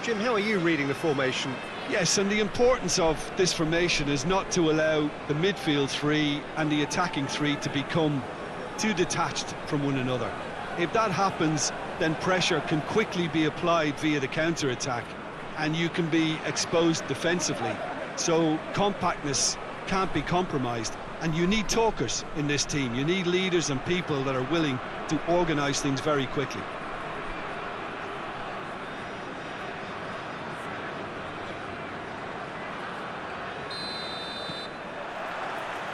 Jim, how are you reading the formation? Yes, and the importance of this formation is not to allow the midfield three and the attacking three to become too detached from one another. If that happens, then pressure can quickly be applied via the counter-attack, and you can be exposed defensively. So compactness can't be compromised, and you need talkers in this team. You need leaders and people that are willing to organise things very quickly.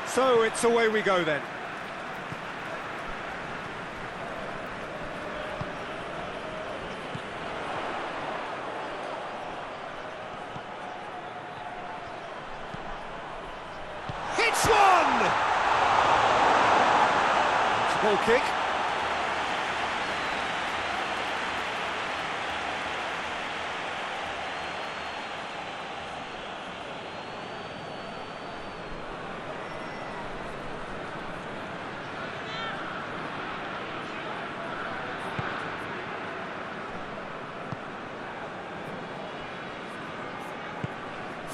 So it's away we go then. Hits one! It's a ball kick.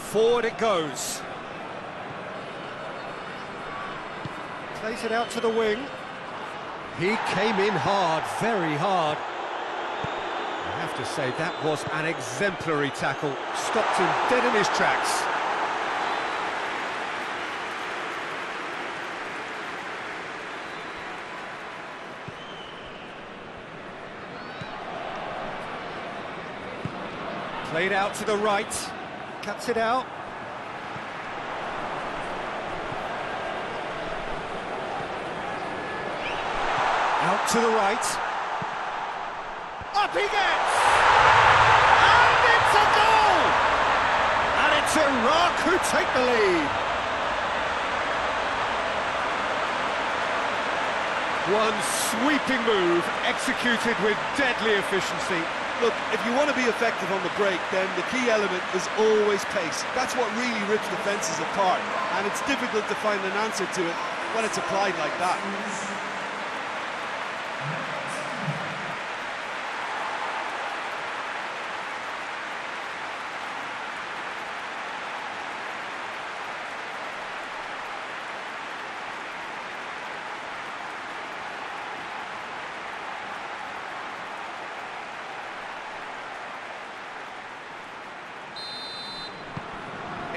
Forward it goes. Plays it out to the wing. He came in hard, very hard. I have to say, that was an exemplary tackle. Stopped him dead in his tracks. Played out to the right. Cuts it out. Out to the right. Up he gets! And it's a goal! And it's Iraq who take the lead. One sweeping move, executed with deadly efficiency. Look, if you want to be effective on the break, then the key element is always pace. That's what really rips defences apart, and it's difficult to find an answer to it when it's applied like that.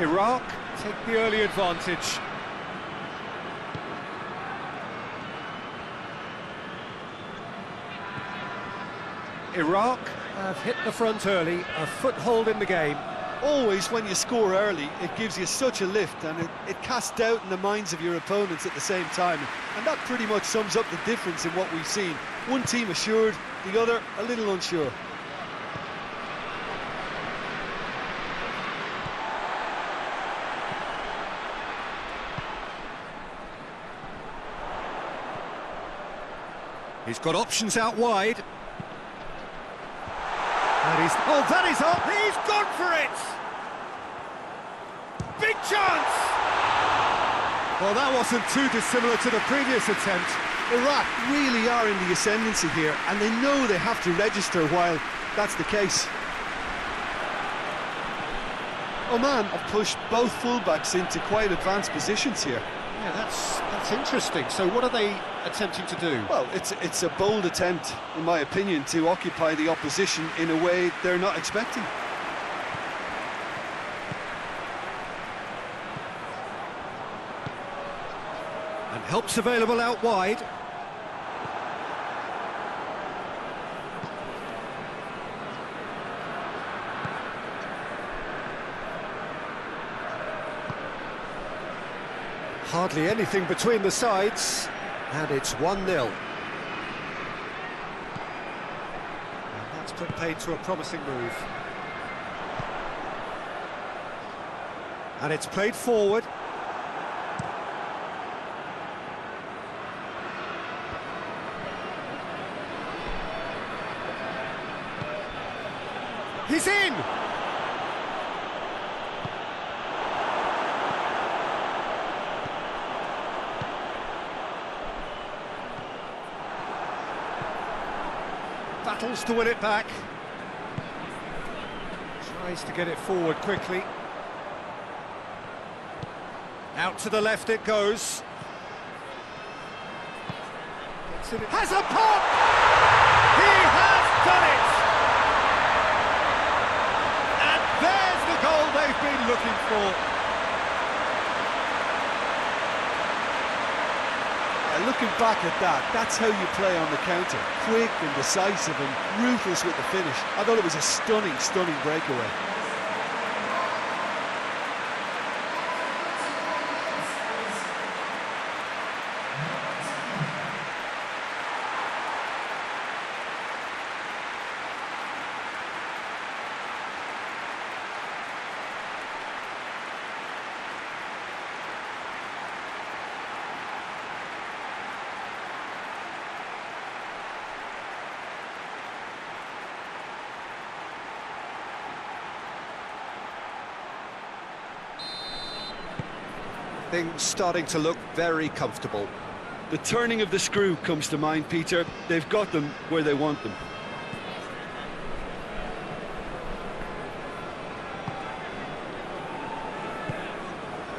Iraq take the early advantage. Iraq have hit the front early, a foothold in the game. Always when you score early, it gives you such a lift, and it casts doubt in the minds of your opponents at the same time. And that pretty much sums up the difference in what we've seen. One team assured, the other a little unsure. He's got options out wide. That is up! He's gone for it! Big chance! Well, that wasn't too dissimilar to the previous attempt. Iraq really are in the ascendancy here, and they know they have to register while that's the case. Oman have pushed both fullbacks into quite advanced positions here. Yeah, that's interesting. So what are they attempting to do? Well, it's a bold attempt, in my opinion, to occupy the opposition in a way they're not expecting. And help's available out wide. Hardly anything between the sides, and it's 1-0. And that's put paid to a promising move. And it's played forward. He's in! Battles to win it back. Tries to get it forward quickly. Out to the left it goes. Has a pop! He has done it! And there's the goal they've been looking for. Looking back at that, that's how you play on the counter. Quick and decisive and ruthless with the finish. I thought it was a stunning, stunning breakaway. Things starting to look very comfortable. The turning of the screw comes to mind, Peter. They've got them where they want them.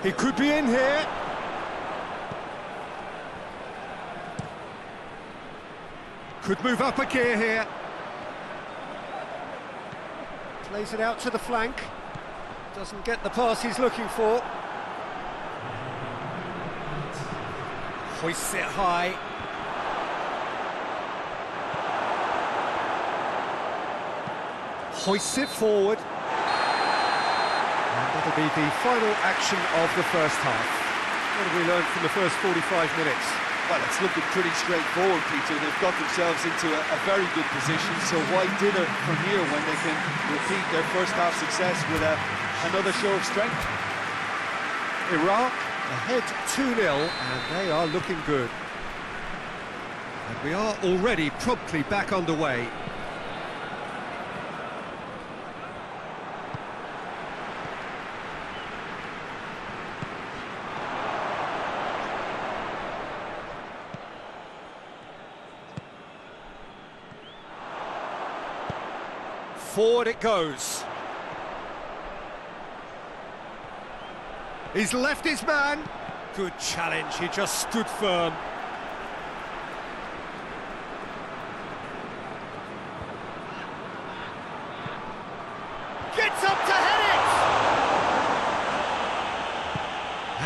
He could be in here. Could move up a gear here. Plays it out to the flank. Doesn't get the pass he's looking for. Hoists it high. Hoists it forward. And that'll be the final action of the first half. What have we learned from the first 45 minutes? Well, it's looking pretty straightforward, Peter. They've got themselves into a very good position, so why dither from here when they can repeat their first half success with another show of strength? Iraq ahead 2-0, and they are looking good. And we are already promptly back underway. Forward it goes. He's left his man. Good challenge, he just stood firm. Gets up to head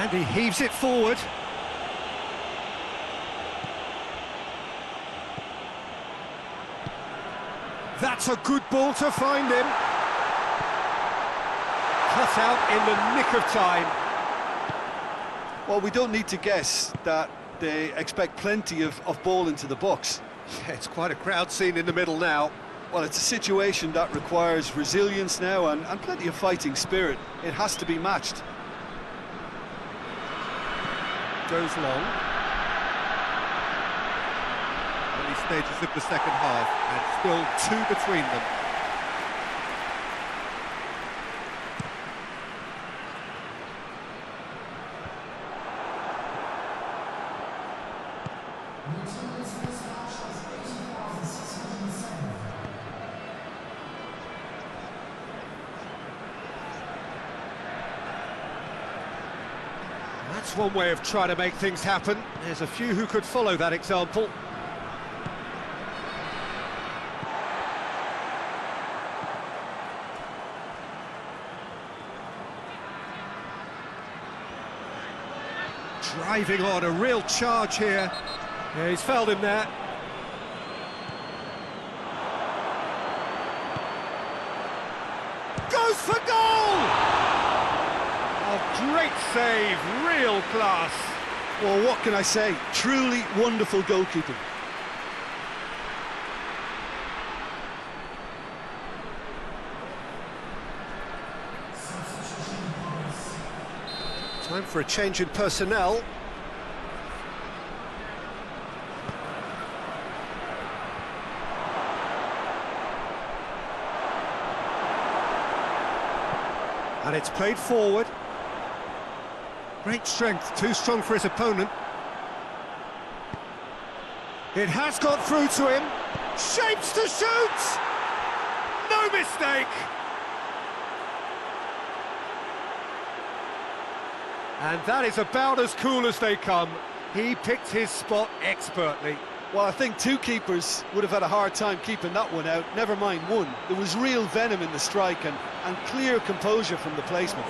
it! And he heaves it forward. That's a good ball to find him. Cut out in the nick of time. Well, we don't need to guess that they expect plenty of ball into the box. Yeah, it's quite a crowd scene in the middle now. Well, it's a situation that requires resilience now and plenty of fighting spirit. It has to be matched. Goes long. Early stages of the second half, and still two between them. That's one way of trying to make things happen. There's a few who could follow that example. Driving on, a real charge here. Yeah, he's fouled him there. Goes for goal! A great save, real class. Well, what can I say? Truly wonderful goalkeeping. Time for a change in personnel. And it's played forward. Great strength, too strong for his opponent. It has got through to him. Shapes to shoot! No mistake! And that is about as cool as they come. He picked his spot expertly. Well, I think two keepers would have had a hard time keeping that one out, never mind one. There was real venom in the strike and clear composure from the placement.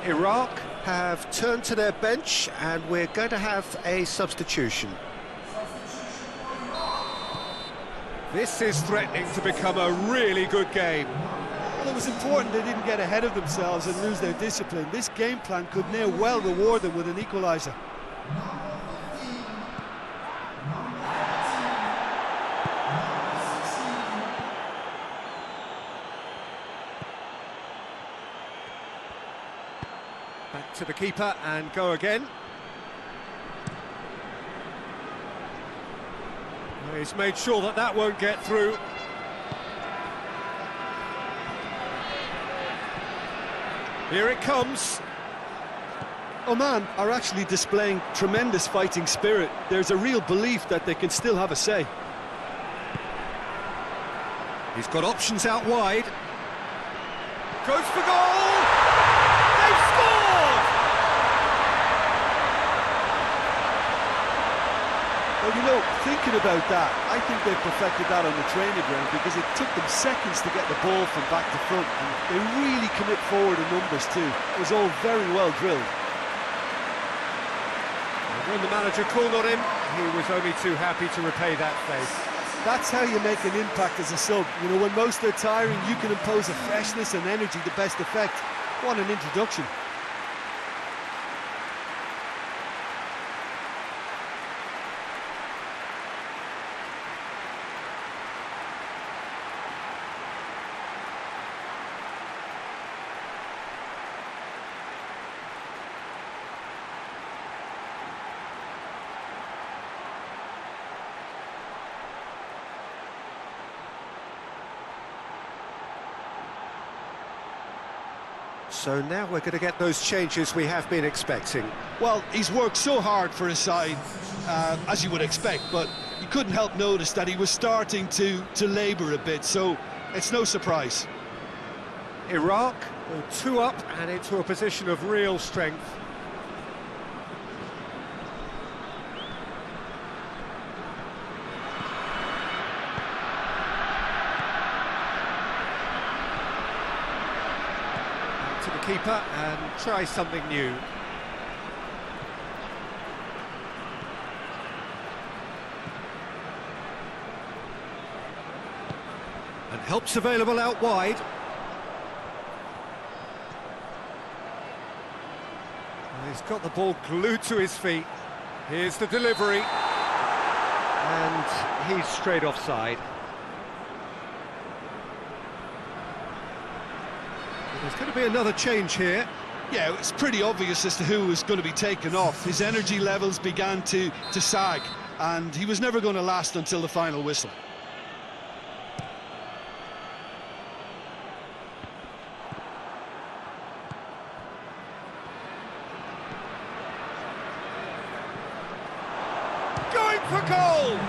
Iraq have turned to their bench and we're going to have a substitution. This is threatening to become a really good game. Well, it was important they didn't get ahead of themselves and lose their discipline. This game plan could near well reward them with an equaliser. Back to the keeper and go again. He's made sure that that won't get through. Here it comes. Oman are actually displaying tremendous fighting spirit. There's a real belief that they can still have a say. He's got options out wide. Goes for goal! They've scored! Well, you know, thinking about that, I think they perfected that on the training ground because it took them seconds to get the ball from back to front, and they really commit forward in numbers too. It was all very well drilled. And when the manager called on him, he was only too happy to repay that faith. That's how you make an impact as a sub. You know, when most are tiring, you can impose a freshness and energy to best effect. What an introduction. So now we're going to get those changes we have been expecting. Well, he's worked so hard for his side, as you would expect, but you couldn't help notice that he was starting to labour a bit, so it's no surprise. Iraq go 2 up and into a position of real strength. To the keeper and try something new. And help's available out wide. And he's got the ball glued to his feet. Here's the delivery. And he's straight offside. There's going to be another change here. Yeah, it's pretty obvious as to who was going to be taken off. His energy levels began to sag, and he was never going to last until the final whistle. Going for goal!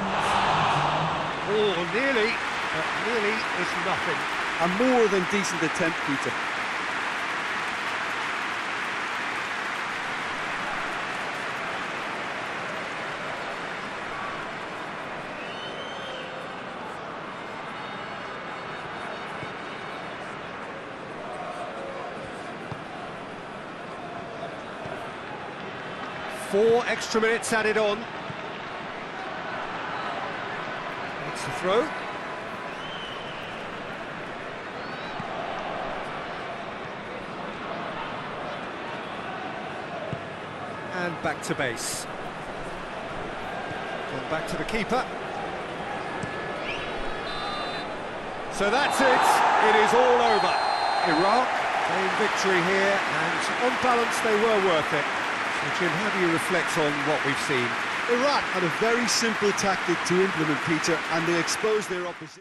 Oh, nearly, but nearly is nothing. A more than decent attempt, Peter. Four extra minutes added on. It's the throw. And back to base. Gone back to the keeper. So that's it. It is all over. Iraq gained victory here, and on balance they were worth it. So Jim, how do you reflect on what we've seen? Iraq had a very simple tactic to implement, Peter, and they exposed their opposition.